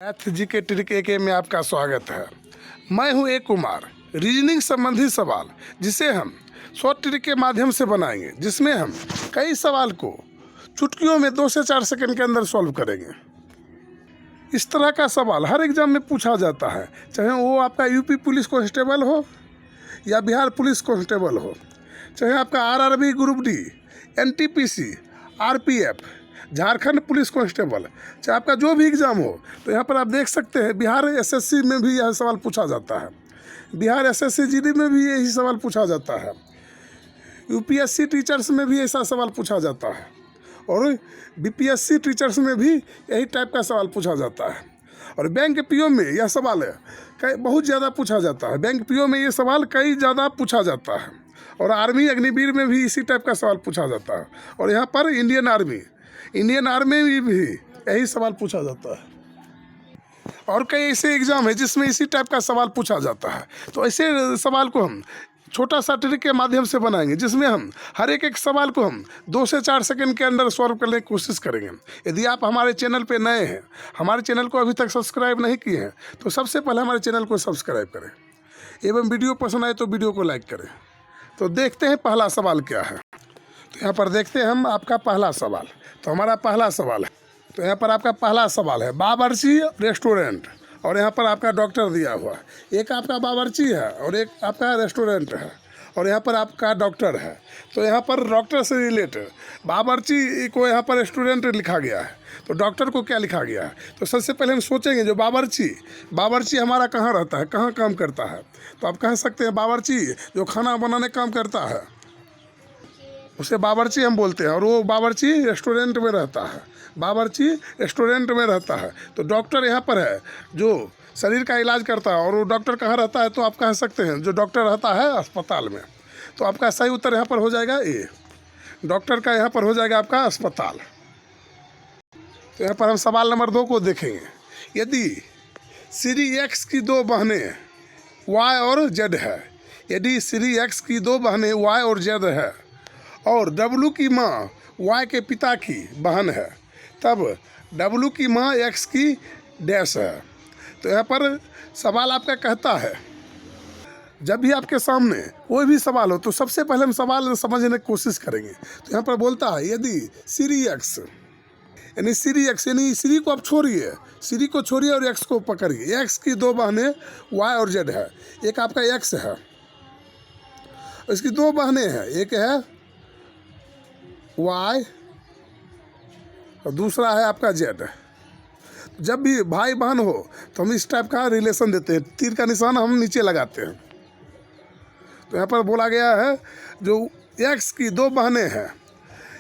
Math जी के trick AK में आपका स्वागत है। मैं हूं A कुमार। रीजनिंग संबंधी सवाल जिसे हम शॉर्ट ट्रिक के माध्यम से बनाएंगे, जिसमें हम कई सवाल को चुटकियों में 2 से 4 सेकंड के अंदर सॉल्व करेंगे। इस तरह का सवाल हर एग्जाम में पूछा जाता है, चाहे वो आपका यूपी पुलिस कांस्टेबल हो या बिहार पुलिस कांस्टेबल हो, चाहे आपका RRB group D, NTPC, RPF, Jharkhand police constable, चाहे आपका जो भी एग्ज़ाम हो। तो यहाँ पर आप देख सकते हैं बिहार SSC में भी यह सवाल पूछा जाता है, बिहार SSC GD में भी यही सवाल पूछा जाता है, UPSC टीचर्स में भी ऐसा सवाल पूछा जाता है और BPSC टीचर्स में भी यही टाइप का सवाल पूछा जाता है। और बैंक PO में यह सवाल है बहुत ज़्यादा पूछा जाता है। बैंक PO में ये सवाल कई ज़्यादा पूछा जाता है और आर्मी अग्निवीर में भी इसी टाइप का सवाल पूछा जाता है। और यहाँ पर इंडियन आर्मी में भी यही सवाल पूछा जाता है और कई ऐसे एग्ज़ाम है जिसमें इसी टाइप का सवाल पूछा जाता है। तो ऐसे सवाल को हम छोटा सा ट्रिक के माध्यम से बनाएंगे, जिसमें हम हर एक सवाल को हम 2 से 4 सेकंड के अंदर सॉल्व करने की कोशिश करेंगे। यदि आप हमारे चैनल पे नए हैं, हमारे चैनल को अभी तक सब्सक्राइब नहीं किए हैं, तो सबसे पहले हमारे चैनल को सब्सक्राइब करें एवं वीडियो पसंद आए तो वीडियो को लाइक करें। तो देखते हैं पहला सवाल क्या है। तो यहाँ पर देखते हैं हम आपका पहला सवाल। तो हमारा पहला सवाल है, तो यहाँ पर आपका पहला सवाल है बावर्ची रेस्टोरेंट, और यहाँ पर आपका डॉक्टर दिया हुआ है। एक आपका बावर्ची है और एक आपका रेस्टोरेंट है और यहाँ पर आपका डॉक्टर है। तो यहाँ पर डॉक्टर से रिलेटेड बावर्ची को यहाँ पर रेस्टोरेंट लिखा गया है, तो डॉक्टर को क्या लिखा गया है। तो सबसे पहले हम सोचेंगे जो बावर्ची हमारा कहाँ रहता है, कहाँ काम करता है। तो आप कह सकते हैं बावर्ची जो खाना बनाने काम करता है उसे बावर्ची हम बोलते हैं, और वो बावर्ची रेस्टोरेंट में रहता है, बावर्ची रेस्टोरेंट में रहता है। तो डॉक्टर यहाँ पर है जो शरीर का इलाज करता है, और वो डॉक्टर कहाँ रहता है, तो आप कह सकते हैं जो डॉक्टर रहता है अस्पताल में। तो आपका सही उत्तर यहाँ पर हो जाएगा A, डॉक्टर का यहाँ पर हो जाएगा आपका अस्पताल। तो यहाँ पर हम सवाल नंबर 2 को देखेंगे। यदि श्री X की 2 बहनें Y और Z है, यदि श्री X की 2 बहनें Y और Z है और W की माँ Y के पिता की बहन है, तब W की माँ X की डैश है। तो यहाँ पर सवाल आपका कहता है, जब भी आपके सामने कोई भी सवाल हो तो सबसे पहले हम सवाल समझने की कोशिश करेंगे। तो यहाँ पर बोलता है यदि श्री X यानी श्री को आप छोड़िए, श्री को छोड़िए और X को पकड़िए। X की 2 बहनें Y और Z है, एक आपका X है, इसकी 2 बहनें हैं, एक है Y और दूसरा है आपका Z। जब भी भाई बहन हो तो हम इस टाइप का रिलेशन देते हैं, तीर का निशान हम नीचे लगाते हैं। तो यहाँ पर बोला गया है जो X की 2 बहनें हैं,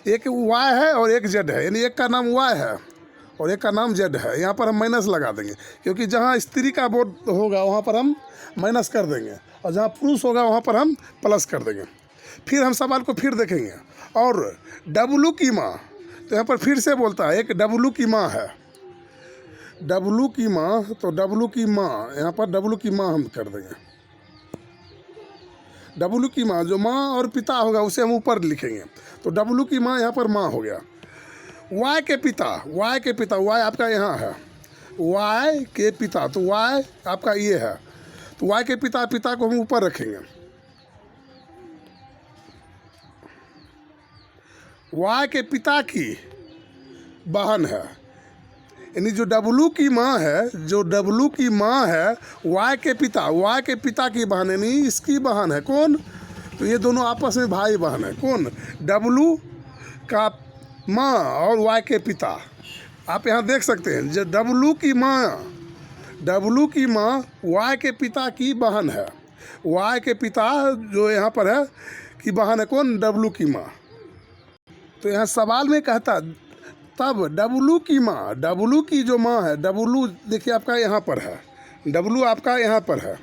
एक Y है और एक Z है, यानी एक का नाम Y है और एक का नाम Z है। यहाँ पर हम माइनस लगा देंगे, क्योंकि जहाँ स्त्री का बोर्ड होगा वहाँ पर हम माइनस कर देंगे और जहाँ पुरुष होगा वहाँ पर हम प्लस कर देंगे। फिर हम सवाल को फिर देखेंगे। और W की माँ, तो यहाँ पर फिर से बोलता है एक W की माँ है, W की माँ, तो W की माँ, यहाँ पर W की माँ हम कर देंगे। W की माँ जो माँ और पिता होगा उसे हम ऊपर लिखेंगे। तो W की माँ यहाँ पर माँ हो गया। Y के पिता, Y आपका यहाँ है, Y के पिता, तो Y आपका ये है, तो Y के पिता को हम ऊपर रखेंगे। Y के पिता की बहन है, यानी जो W की माँ है, Y के पिता की बहन, यानी इसकी बहन है कौन, तो ये दोनों आपस में भाई बहन है। कौन, W का माँ और Y के पिता। आप यहाँ देख सकते हैं जो W की माँ Y के पिता की बहन है, Y के पिता जो यहाँ पर है की बहन है कौन, W की माँ। तो यहाँ सवाल में कहता तब W की माँ, W की जो माँ है, W देखिए आपका यहाँ पर है, W आपका यहाँ पर है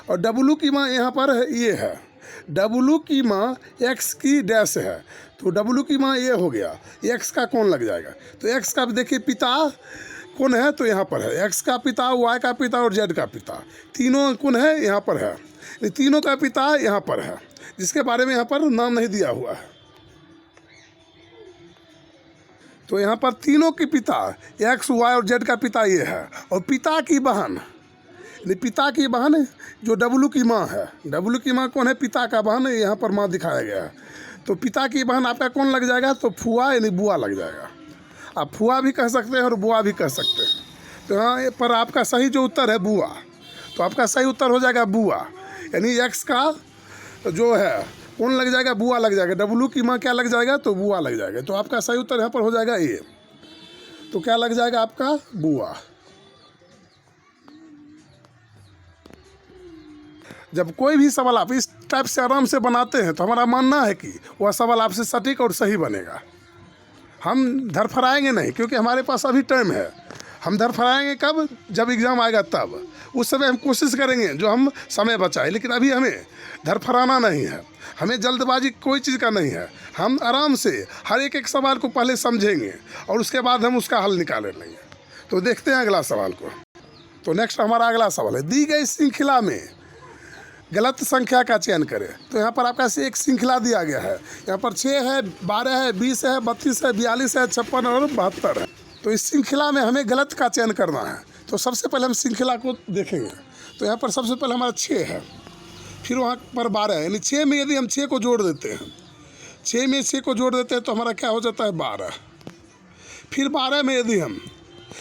और W की माँ यहाँ पर है, ये है। W की माँ X की डैश है, तो W की माँ ये हो गया, X का कौन लग जाएगा। तो X का देखिए पिता कौन है, तो यहाँ पर है X का पिता, Y का पिता और Z का पिता, तीनों कौन है, यहाँ पर है। तीनों का पिता यहाँ पर है, जिसके बारे में यहाँ पर नाम नहीं दिया हुआ है। तो यहाँ पर तीनों के पिता एक्स वाई और जेड का पिता ये है, और पिता की बहन यानी पिता की बहन जो डब्लू की माँ है। डब्लू की माँ कौन है? पिता का बहन, यहाँ पर माँ दिखाया गया है। तो पिता की बहन आपका कौन लग जाएगा? तो फुआ यानी बुआ लग जाएगा। आप फुआ भी कह सकते हैं और बुआ भी कह सकते हैं। तो यहाँ पर आपका सही जो उत्तर है बुआ, तो आपका सही उत्तर हो जाएगा बुआ, यानी एक्स का जो है कौन लग जाएगा? बुआ लग जाएगा। डब्लू की माँ क्या लग जाएगा? तो बुआ लग जाएगा। तो आपका सही उत्तर यहाँ पर हो जाएगा ए। तो क्या लग जाएगा आपका? बुआ। जब कोई भी सवाल आप इस टाइप से आराम से बनाते हैं तो हमारा मानना है कि वह सवाल आपसे सटीक और सही बनेगा। हम धरफराएंगे नहीं, क्योंकि हमारे पास अभी टाइम है। हम धरफराएंगे कब? जब एग्ज़ाम आएगा तब। उस समय हम कोशिश करेंगे जो हम समय बचाए, लेकिन अभी हमें धरफराना नहीं है, हमें जल्दबाजी कोई चीज़ का नहीं है। हम आराम से हर एक सवाल को पहले समझेंगे और उसके बाद हम उसका हल निकाल लेंगे। तो देखते हैं अगला सवाल को। तो नेक्स्ट हमारा अगला सवाल है, दी गई श्रृंखला में गलत संख्या का चयन करें। तो यहाँ पर आपका एक श्रृंखला दिया गया है। यहाँ पर 6 है, 12 है, 20 है, 32 है, 42 है, 56 और 72 है। तो इस श्रृंखला में हमें गलत का चयन करना है। तो सबसे पहले हम श्रृंखला को देखेंगे। तो यहाँ पर सबसे पहले हमारा 6 है, फिर वहाँ पर 12 है, यानी 6 में यदि हम 6 को जोड़ देते हैं, 6 में 6 को जोड़ देते हैं तो हमारा क्या हो जाता है? 12। फिर 12 में यदि हम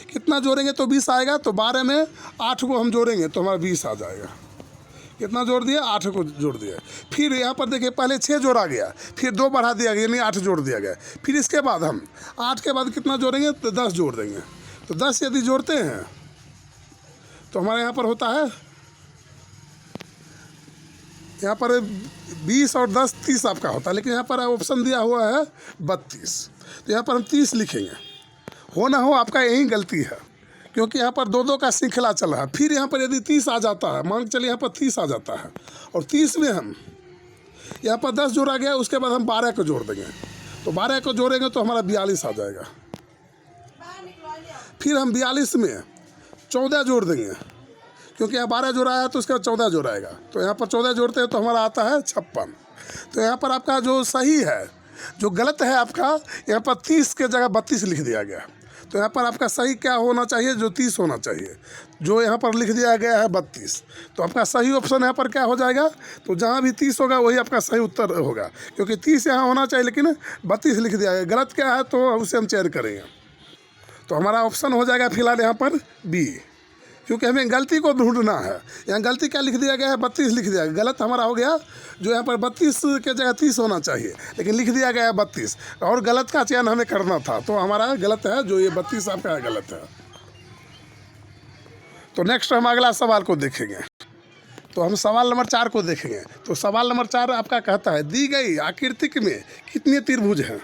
कितना जोड़ेंगे तो 20 आएगा। तो 12 में 8 को हम जोड़ेंगे तो हमारा 20 आ जाएगा। कितना जोड़ दिया? 8 को जोड़ दिया। फिर यहाँ पर देखिए पहले 6 जोड़ा गया, फिर 2 बढ़ा दिया गया, यानी 8 जोड़ दिया गया। फिर इसके बाद हम 8 के बाद कितना जोड़ेंगे? तो 10 जोड़ देंगे। तो 10 यदि जोड़ते हैं तो हमारे यहाँ पर होता है, यहाँ पर 20 और 10 30 आपका होता है, लेकिन यहाँ पर ऑप्शन दिया हुआ है 32। तो यहाँ पर हम 30 लिखेंगे। हो ना हो आपका यही गलती है, क्योंकि यहाँ पर 2-2 का श्रृंखला चल रहा है। फिर यहाँ पर यदि 30 आ जाता है, मान के चलिए यहाँ पर 30 आ जाता है, और 30 में हम यहाँ पर 10 जोड़ा गया, उसके बाद हम 12 को जोड़ देंगे। तो 12 को जोड़ेंगे तो हमारा 42 आ जाएगा। फिर हम 42 में 14 जोड़ देंगे, क्योंकि यहाँ 12 जोड़ा है तो उसके बाद 14 जोड़ाएगा। तो यहाँ पर 14 जोड़ते हैं तो हमारा आता है 56। तो यहाँ पर आपका जो सही है, जो गलत है आपका, यहाँ पर 30 के जगह 32 लिख दिया गया। तो यहाँ पर आपका सही क्या होना चाहिए? जो 30 होना चाहिए, जो यहाँ पर लिख दिया गया है 32। तो आपका सही ऑप्शन यहाँ पर क्या हो जाएगा? तो जहाँ भी 30 होगा वही आपका सही उत्तर होगा, क्योंकि 30 यहाँ होना चाहिए लेकिन 32 लिख दिया गया। गलत क्या है तो उसे हम चयन करेंगे। तो हमारा ऑप्शन हो जाएगा फिलहाल यहाँ पर बी, क्योंकि हमें गलती को ढूंढना है। यहाँ गलती क्या लिख दिया गया है? 32 लिख दिया गया। गलत हमारा हो गया, जो यहाँ पर 32 के जगह 30 होना चाहिए, लेकिन लिख दिया गया है 32, और गलत का चयन हमें करना था। तो हमारा गलत है, जो ये 32 आपका गलत है। तो नेक्स्ट हम अगला सवाल को देखेंगे। तो हम सवाल नंबर 4 को देखेंगे। तो सवाल नंबर 4 आपका कहता है, दी गई आकृतिक में कितने त्रिभुज हैं?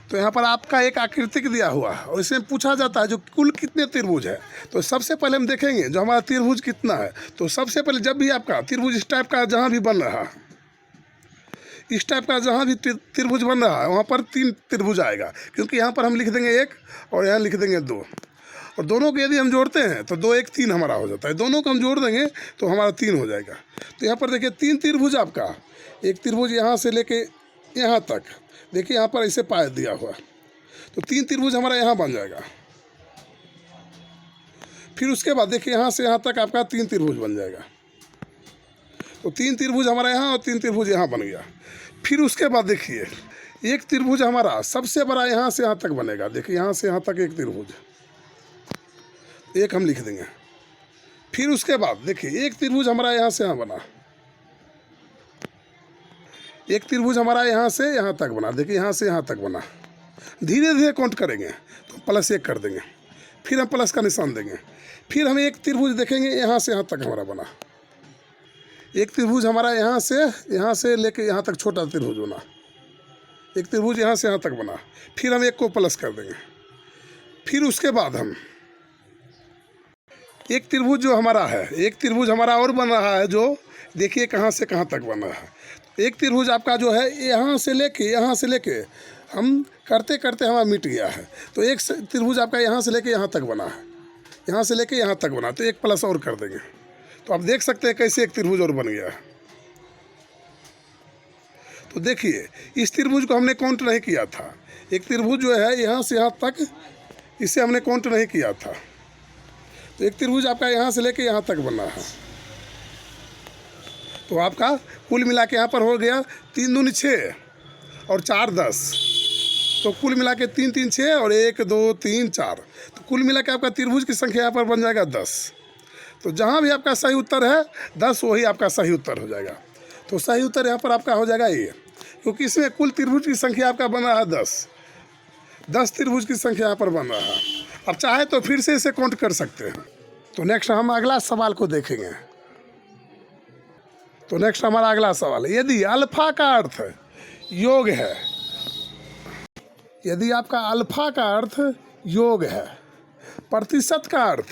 तो यहाँ पर आपका एक आकृतिक दिया हुआ है और इसमें पूछा जाता है जो कुल कितने त्रिभुज है। तो सबसे पहले हम देखेंगे जो हमारा त्रिभुज कितना है। तो सबसे पहले जब भी आपका त्रिभुज इस टाइप का जहाँ भी बन रहा है, इस टाइप का जहाँ भी त्रिभुज बन रहा है वहाँ पर 3 त्रिभुज आएगा, क्योंकि यहाँ पर हम लिख देंगे 1 और यहाँ लिख देंगे 2, और दोनों को यदि हम जोड़ते हैं तो 2 1 3 हमारा हो जाता है। दोनों को हम जोड़ देंगे तो हमारा 3 हो जाएगा। तो यहाँ पर देखिए 3 त्रिभुज आपका, एक त्रिभुज यहाँ से लेके यहाँ तक, देखिए यहाँ पर ऐसे पाया दिया हुआ, तो 3 त्रिभुज हमारा यहाँ बन जाएगा। फिर उसके बाद देखिए यहाँ से यहाँ तक आपका 3 त्रिभुज बन जाएगा। तो 3 त्रिभुज हमारा यहाँ और 3 त्रिभुज यहाँ बन गया। फिर उसके बाद देखिए एक त्रिभुज हमारा सबसे बड़ा यहाँ से यहाँ तक बनेगा। देखिए यहाँ से यहाँ तक एक त्रिभुज, एक हम लिख देंगे। फिर उसके बाद देखिए एक त्रिभुज हमारा यहाँ से यहाँ बना, एक त्रिभुज हमारा यहाँ से यहाँ तक बना। देखिए यहाँ से यहाँ तक बना। धीरे धीरे काउंट करेंगे तो +1 कर देंगे, फिर हम प्लस का निशान देंगे। फिर हम एक त्रिभुज देखेंगे यहाँ से यहाँ तक हमारा बना, एक त्रिभुज हमारा यहाँ से लेके यहाँ तक छोटा त्रिभुज बना, एक त्रिभुज यहाँ से यहाँ तक बना। फिर हम एक को प्लस कर देंगे। फिर उसके बाद हम एक त्रिभुज जो हमारा है, एक त्रिभुज हमारा और बन रहा है, जो देखिए कहाँ से कहाँ तक बन रहा है। एक त्रिभुज आपका जो है यहाँ से लेके हम करते करते हमारा मिट गया है। तो एक त्रिभुज आपका यहाँ से लेके यहाँ तक बना है, यहाँ से लेके यहाँ तक बना, तो एक प्लस और कर देंगे। तो आप देख सकते हैं कैसे एक त्रिभुज और बन गया है। तो देखिए इस त्रिभुज को हमने काउंट नहीं किया था, एक त्रिभुज जो है यहाँ से यहाँ तक, इसे हमने काउंट नहीं किया था। तो एक त्रिभुज आपका यहाँ से लेके यहाँ तक बना है। तो आपका कुल मिला के यहाँ पर हो गया 3 दूनी 6 और 4 10। तो कुल मिला के 3 3 6 और 1 2 3 4। तो कुल मिला के आपका त्रिभुज की संख्या यहाँ पर बन जाएगा 10। तो जहाँ भी आपका सही उत्तर है 10, वही आपका सही उत्तर हो जाएगा। तो सही उत्तर यहाँ पर आपका हो जाएगा ये, क्योंकि इसमें कुल त्रिभुज की संख्या आपका बन रहा है 10 त्रिभुज की संख्या यहाँ पर बन रहा है। अब चाहे तो फिर से इसे काउंट कर सकते हैं। तो नेक्स्ट हम अगला सवाल को देखेंगे। तो नेक्स्ट हमारा अगला सवाल है, यदि अल्फा का अर्थ योग है, यदि आपका अल्फा का अर्थ योग है, प्रतिशत का अर्थ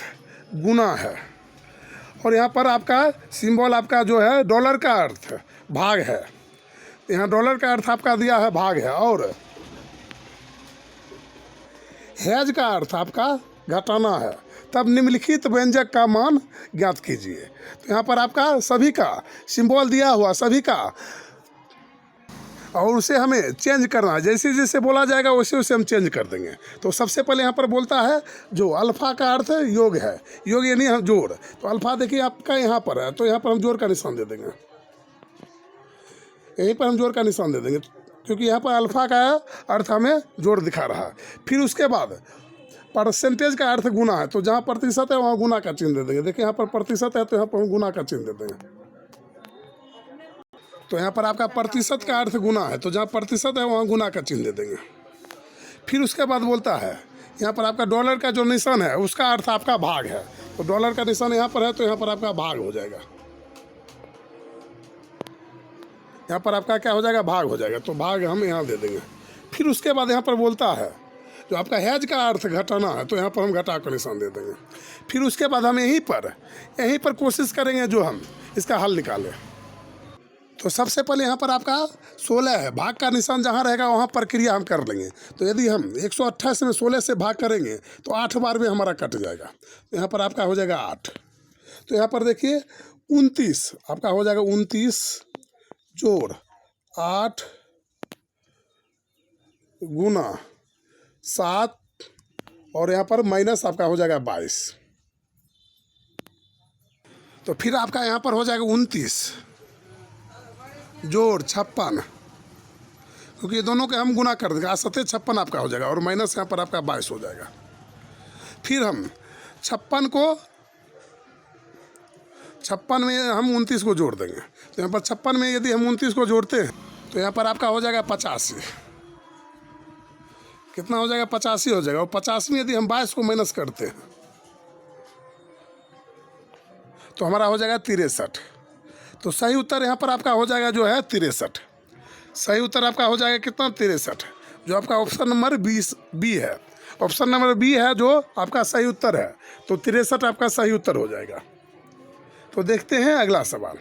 गुना है, और यहाँ पर आपका सिंबल आपका जो है डॉलर का अर्थ भाग है, यहाँ डॉलर का अर्थ आपका दिया है भाग है, और हैज का अर्थ आपका घटाना है, तब निम्नलिखित व्यंजक का मान ज्ञात कीजिए। तो यहाँ पर आपका सभी का सिंबल दिया हुआ, सभी का, और उसे हमें चेंज करना है, जैसे जैसे बोला जाएगा वैसे वैसे हम चेंज कर देंगे। तो सबसे पहले यहाँ पर बोलता है जो अल्फा का अर्थ योग है, योग यानी हम जोड़। तो अल्फा देखिए आपका यहाँ पर है, तो यहाँ पर हम जोड़ का निशान दे देंगे, यहीं पर हम जोड़ का निशान दे देंगे, क्योंकि यहाँ पर अल्फा का अर्थ हमें जोड़ दिखा रहा है। फिर उसके बाद परसेंटेज का अर्थ गुना है, तो जहाँ प्रतिशत है वहाँ गुना का चिन्ह दे देंगे। देखिए यहाँ पर प्रतिशत है तो यहाँ पर हम गुना का चिन्ह दे देंगे। तो यहाँ पर आपका प्रतिशत का अर्थ गुना है, तो जहाँ प्रतिशत है वहाँ गुना का चिन्ह दे देंगे। फिर उसके बाद बोलता है यहाँ पर आपका डॉलर का जो निशान है उसका अर्थ आपका भाग है, तो डॉलर का निशान यहाँ पर है तो यहाँ पर आपका भाग हो जाएगा, यहाँ पर आपका क्या हो जाएगा, भाग हो जाएगा। तो भाग हम यहाँ दे देंगे। फिर उसके बाद यहाँ पर बोलता है जो आपका हैज का अर्थ घटाना है, तो यहाँ पर हम घटा का निशान दे देंगे। फिर उसके बाद हम यहीं पर कोशिश करेंगे जो हम इसका हल निकालें। तो सबसे पहले यहाँ पर आपका 16 है, भाग का निशान जहाँ रहेगा वहाँ प्रक्रिया हम कर लेंगे। तो यदि हम 128 में 16 से भाग करेंगे तो 8 बार में हमारा कट जाएगा, तो यहाँ पर आपका हो जाएगा 8। तो यहाँ पर देखिए 29 आपका हो जाएगा 29 जोड़ 8 गुना 7 और यहाँ पर माइनस आपका हो जाएगा 22। तो फिर आपका यहाँ पर हो जाएगा 29 जोड़ 56, क्योंकि ये दोनों के हम गुना कर देंगे, 56 आपका हो जाएगा, और माइनस यहाँ पर आपका 22 हो जाएगा। फिर हम 56 में हम 29 को जोड़ देंगे। तो यहाँ पर 56 में यदि हम 29 को जोड़ते हैं तो यहाँ पर आपका हो जाएगा 85। कितना हो जाएगा, 85 हो जाएगा। और 50 में यदि हम 22 को माइनस करते हैं तो हमारा हो जाएगा 63। तो सही उत्तर यहाँ पर आपका हो जाएगा जो है 63। सही उत्तर आपका हो जाएगा कितना, 63, जो आपका ऑप्शन नंबर 20 बी है। ऑप्शन नंबर बी है जो आपका सही उत्तर है। तो 63 आपका सही उत्तर हो जाएगा। तो देखते हैं अगला सवाल।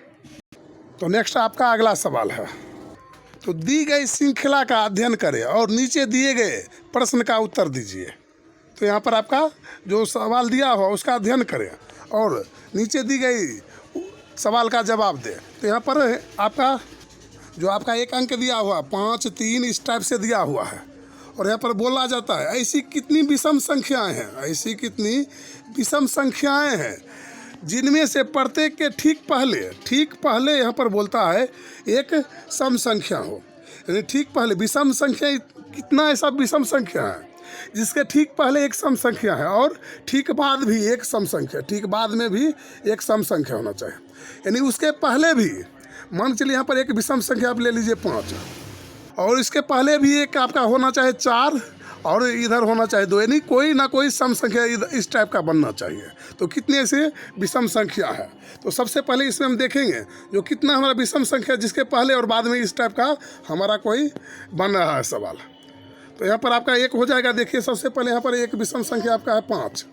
तो नेक्स्ट आपका अगला सवाल है, तो दी गई श्रृंखला का अध्ययन करें और नीचे दिए गए प्रश्न का उत्तर दीजिए। तो यहाँ पर आपका जो सवाल दिया हो उसका अध्ययन करें और नीचे दी गई सवाल का जवाब दें। तो यहाँ पर आपका जो आपका एक अंक दिया हुआ 5 3 इस टाइप से दिया हुआ है, और यहाँ पर बोला जाता है ऐसी कितनी विषम संख्याएं हैं, ऐसी कितनी विषम संख्याएं हैं जिनमें से प्रत्येक के ठीक पहले यहाँ पर बोलता है एक सम संख्या हो। यानी ठीक पहले विषम संख्या, कितना ऐसा विषम संख्या है जिसके ठीक पहले एक सम संख्या है और ठीक बाद भी एक सम संख्या, ठीक बाद में भी एक सम संख्या होना चाहिए। यानी उसके पहले भी मान चलिए यहाँ पर एक विषम संख्या आप ले लीजिए 5, और इसके पहले भी एक आपका होना चाहिए 4 और इधर होना चाहिए 2, यानी कोई ना कोई सम संख्या इस टाइप का बनना चाहिए। तो कितने ऐसे विषम संख्या है, तो सबसे पहले इसमें हम देखेंगे जो कितना हमारा विषम संख्या जिसके पहले और बाद में इस टाइप का हमारा कोई बन रहा है सवाल। तो यहाँ पर आपका एक हो जाएगा। देखिए सबसे पहले यहाँ पर एक विषम संख्या आपका है 5,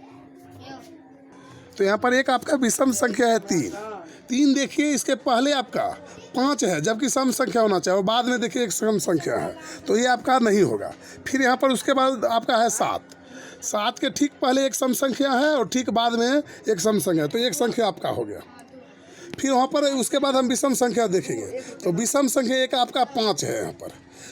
तो यहाँ पर एक आपका विषम संख्या है 3। देखिए इसके पहले आपका 5 है जबकि सम संख्या होना चाहिए, और बाद में देखिए एक सम संख्या है, तो ये आपका नहीं होगा। फिर यहाँ पर उसके बाद आपका है 7 के ठीक पहले एक सम संख्या है और ठीक बाद में एक सम संख्या है, तो एक संख्या आपका हो गया। फिर वहाँ पर उसके बाद हम विषम संख्या देखेंगे। तो विषम संख्या एक आपका 5 है यहाँ पर।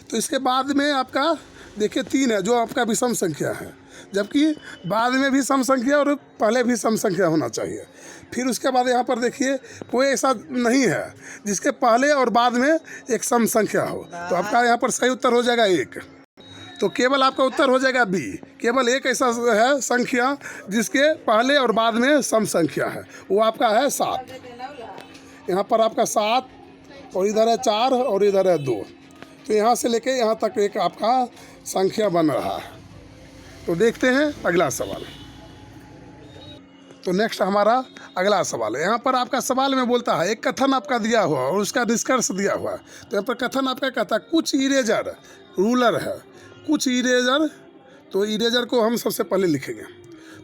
तो इसके बाद में आपका देखिए 3 है जो आपका विषम संख्या है, जबकि बाद में भी सम संख्या और पहले भी सम संख्या होना चाहिए। फिर उसके बाद यहाँ पर देखिए कोई ऐसा नहीं है जिसके पहले और बाद में एक सम संख्या हो। तो आपका यहाँ पर सही उत्तर हो जाएगा 1। तो केवल आपका उत्तर हो जाएगा बी। केवल एक ऐसा है संख्या जिसके पहले और बाद में सम संख्या है, वो आपका है 7। यहाँ पर आपका 7 और इधर है 4 और इधर है 2। तो यहाँ से लेके यहाँ तक एक आपका संख्या बन रहा है। तो देखते हैं अगला सवाल। तो नेक्स्ट हमारा अगला सवाल है। यहाँ पर आपका सवाल में बोलता है एक कथन आपका दिया हुआ और उसका निष्कर्ष दिया हुआ है। तो यहाँ पर कथन आपका कहता है कुछ इरेजर रूलर है, कुछ इरेजर। तो इरेजर को हम सबसे पहले लिखेंगे।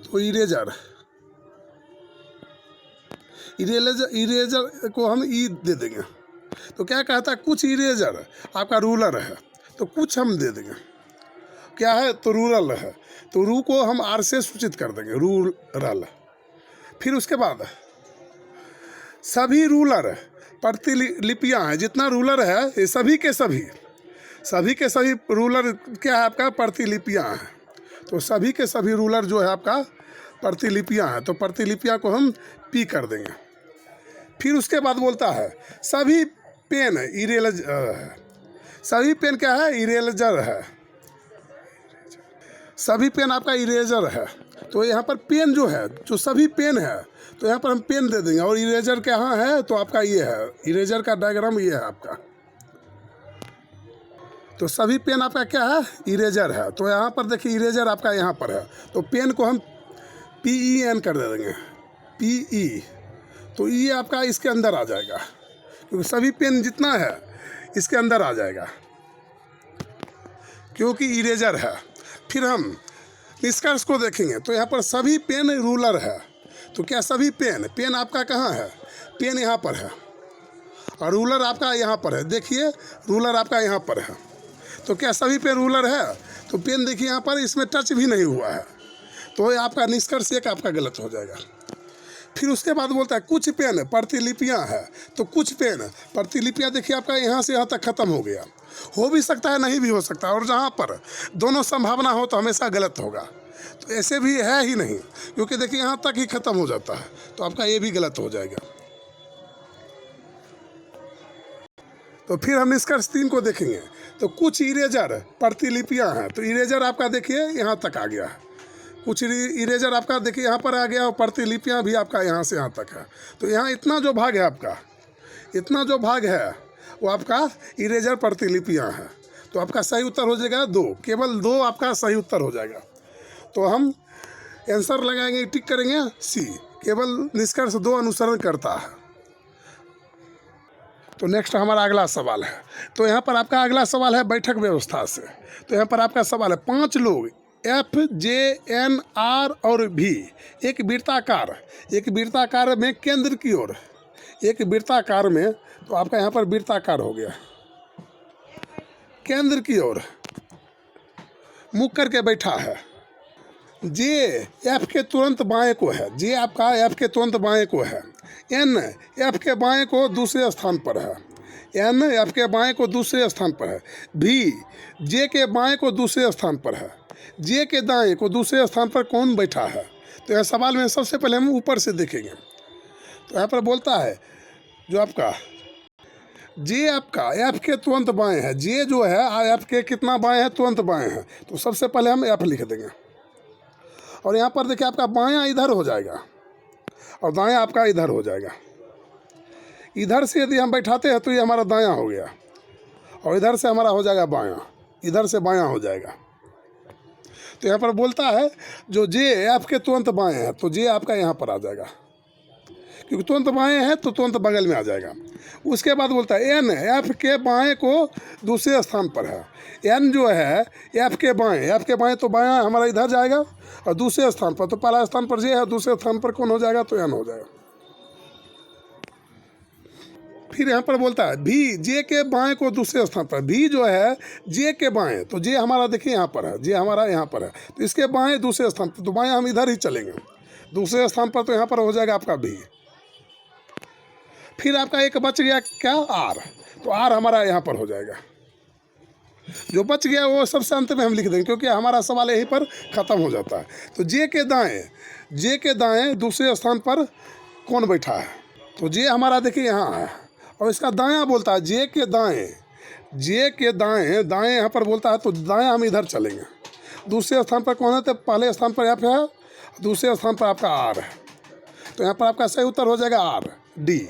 तो इरेजर को हम ई दे देंगे। तो क्या कहता है कुछ इरेजर आपका रूलर है, तो कुछ हम दे देंगे। क्या है तो रूरल है, तो रू को हम आर से सूचित कर देंगे, रूरल। फिर उसके बाद सभी रूलर प्रतिलिपियाँ हैं, जितना रूलर है ये सभी के सभी रूलर क्या है आपका प्रतिलिपियाँ हैं। तो सभी के सभी रूलर जो है आपका प्रतिलिपियाँ हैं, तो प्रतिलिपियाँ को हम पी कर देंगे। फिर उसके बाद बोलता है सभी पेन इरेजर है, सभी पेन क्या है इरेजर है, सभी पेन आपका इरेजर है। तो यहाँ पर पेन जो है जो सभी पेन है, तो यहाँ पर हम पेन दे देंगे। और इरेजर कहाँ है तो आपका ये है, इरेजर का डायग्राम ये है आपका। तो सभी पेन आपका क्या है इरेजर है। तो यहाँ पर देखिए इरेजर आपका यहाँ पर है, तो पेन को हम PEN कर दे देंगे, PE। तो ये आपका इसके अंदर आ जाएगा, क्योंकि सभी पेन जितना है इसके अंदर आ जाएगा, क्योंकि इरेजर है। फिर हम निष्कर्ष को देखेंगे। तो यहाँ पर सभी पेन रूलर है, तो क्या सभी पेन आपका कहाँ है, पेन यहाँ पर है और रूलर आपका यहाँ पर है। देखिए रूलर आपका यहाँ पर है, तो क्या सभी पेन रूलर है। तो पेन देखिए यहाँ पर इसमें टच भी नहीं हुआ है, तो ये आपका निष्कर्ष एक आपका गलत हो जाएगा। फिर उसके बाद बोलता है कुछ पेन प्रतिलिपियाँ है, तो कुछ पेन प्रतिलिपियाँ देखिए आपका यहाँ से यहाँ तक ख़त्म हो गया। हो भी सकता है नहीं भी हो सकता, और जहाँ पर दोनों संभावना हो तो हमेशा गलत होगा। तो ऐसे भी है ही नहीं, क्योंकि देखिए यहाँ तक ही ख़त्म हो जाता है, तो आपका ये भी गलत हो जाएगा। तो फिर हम निष्कर्ष 3 को देखेंगे। तो कुछ इरेजर प्रतिलिपियाँ हैं, तो इरेजर आपका देखिए यहाँ तक आ गया है, कुछ इरेजर आपका देखिए यहाँ पर आ गया और प्रतिलिपियाँ भी आपका यहाँ से यहाँ तक है। तो यहाँ इतना जो भाग है आपका, इतना जो भाग है वो आपका इरेजर प्रतिलिपियाँ हैं। तो आपका सही उत्तर हो जाएगा 2, केवल 2 आपका सही उत्तर हो जाएगा। तो हम आंसर लगाएंगे, टिक करेंगे सी, केवल निष्कर्ष 2 अनुसरण करता है। तो नेक्स्ट हमारा अगला सवाल है। तो यहाँ पर आपका अगला सवाल है बैठक व्यवस्था से। तो यहाँ पर आपका सवाल है 5 लोग F, J, N, R और V एक वृत्ताकार में केंद्र की ओर, एक वृत्ताकार में, तो आपका यहाँ पर वृत्ताकार हो गया, केंद्र की ओर मुख करके बैठा है। J F के तुरंत बाएं को है, J आपका F के तुरंत बाएं को है। N F के बाएं को दूसरे स्थान पर है, N F के बाएं को दूसरे स्थान पर है। V J के बाएं को दूसरे स्थान पर है, J के दाएं को दूसरे स्थान पर कौन बैठा है। तो यह सवाल में सबसे पहले हम ऊपर से देखेंगे। तो यहाँ पर बोलता है जो आपका J आपका F के तुरंत बाएं है, J जो है F के कितना बाएं है, तुरंत बाएं है। तो सबसे पहले हम F लिख देंगे, और यहाँ पर देखिए आपका बायां इधर हो जाएगा और दायां आपका इधर हो जाएगा। इधर से यदि हम बैठाते हैं तो ये हमारा दायां हो गया, और इधर से हमारा हो जाएगा बायां, इधर से बायां हो जाएगा। तो यहाँ पर बोलता है जो J F के तुरंत बाएं है, तो J आपका यहाँ पर आ जाएगा, क्योंकि तुरंत बाएं है तो तुरंत बगल में आ जाएगा। उसके बाद बोलता है N F के बाएं को दूसरे स्थान पर है। N जो है F के बाएं तो बायां हमारा इधर जाएगा, और दूसरे स्थान पर, तो पहला स्थान पर J है, दूसरे स्थान पर कौन हो जाएगा, तो N हो जाएगा। फिर यहाँ पर बोलता है V J के बाएं को दूसरे स्थान पर, V जो है J के बाएं, तो J हमारा देखिए यहाँ पर है, J हमारा यहाँ पर है, तो इसके बाएं दूसरे स्थान पर, तो बाएं हम इधर ही चलेंगे, दूसरे स्थान पर, तो यहाँ पर हो जाएगा आपका V। फिर आपका एक बच गया क्या, आर। तो आर हमारा यहाँ पर हो जाएगा। जो बच गया वो सबसे अंत में हम लिख देंगे, क्योंकि हमारा सवाल यहीं पर ख़त्म हो जाता है। तो जे के दाएं दूसरे स्थान पर कौन बैठा है? तो जे हमारा देखिए यहाँ है, और इसका दायां बोलता है जे के दाएं दाएं यहाँ पर बोलता है, तो दायां हम इधर चलेंगे। दूसरे स्थान पर कौन है? तो पहले स्थान पर यहाँ पे है, दूसरे स्थान पर आपका आर है। तो यहाँ पर आपका सही उत्तर हो जाएगा आर, डी।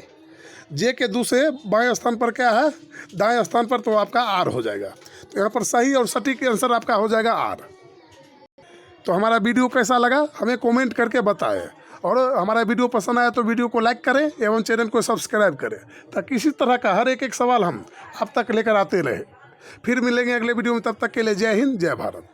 जे के दूसरे बाएं स्थान पर क्या है? दाएं स्थान पर, तो आपका आर हो जाएगा। तो यहाँ पर सही और सटीक आंसर आपका हो जाएगा आर। तो हमारा वीडियो कैसा लगा हमें कमेंट करके बताएं, और हमारा वीडियो पसंद आया तो वीडियो को लाइक करें एवं चैनल को सब्सक्राइब करें, ताकि इसी तरह का हर एक सवाल हम आप तक लेकर आते रहे। फिर मिलेंगे अगले वीडियो में, तब तक के लिए जय हिंद, जय भारत।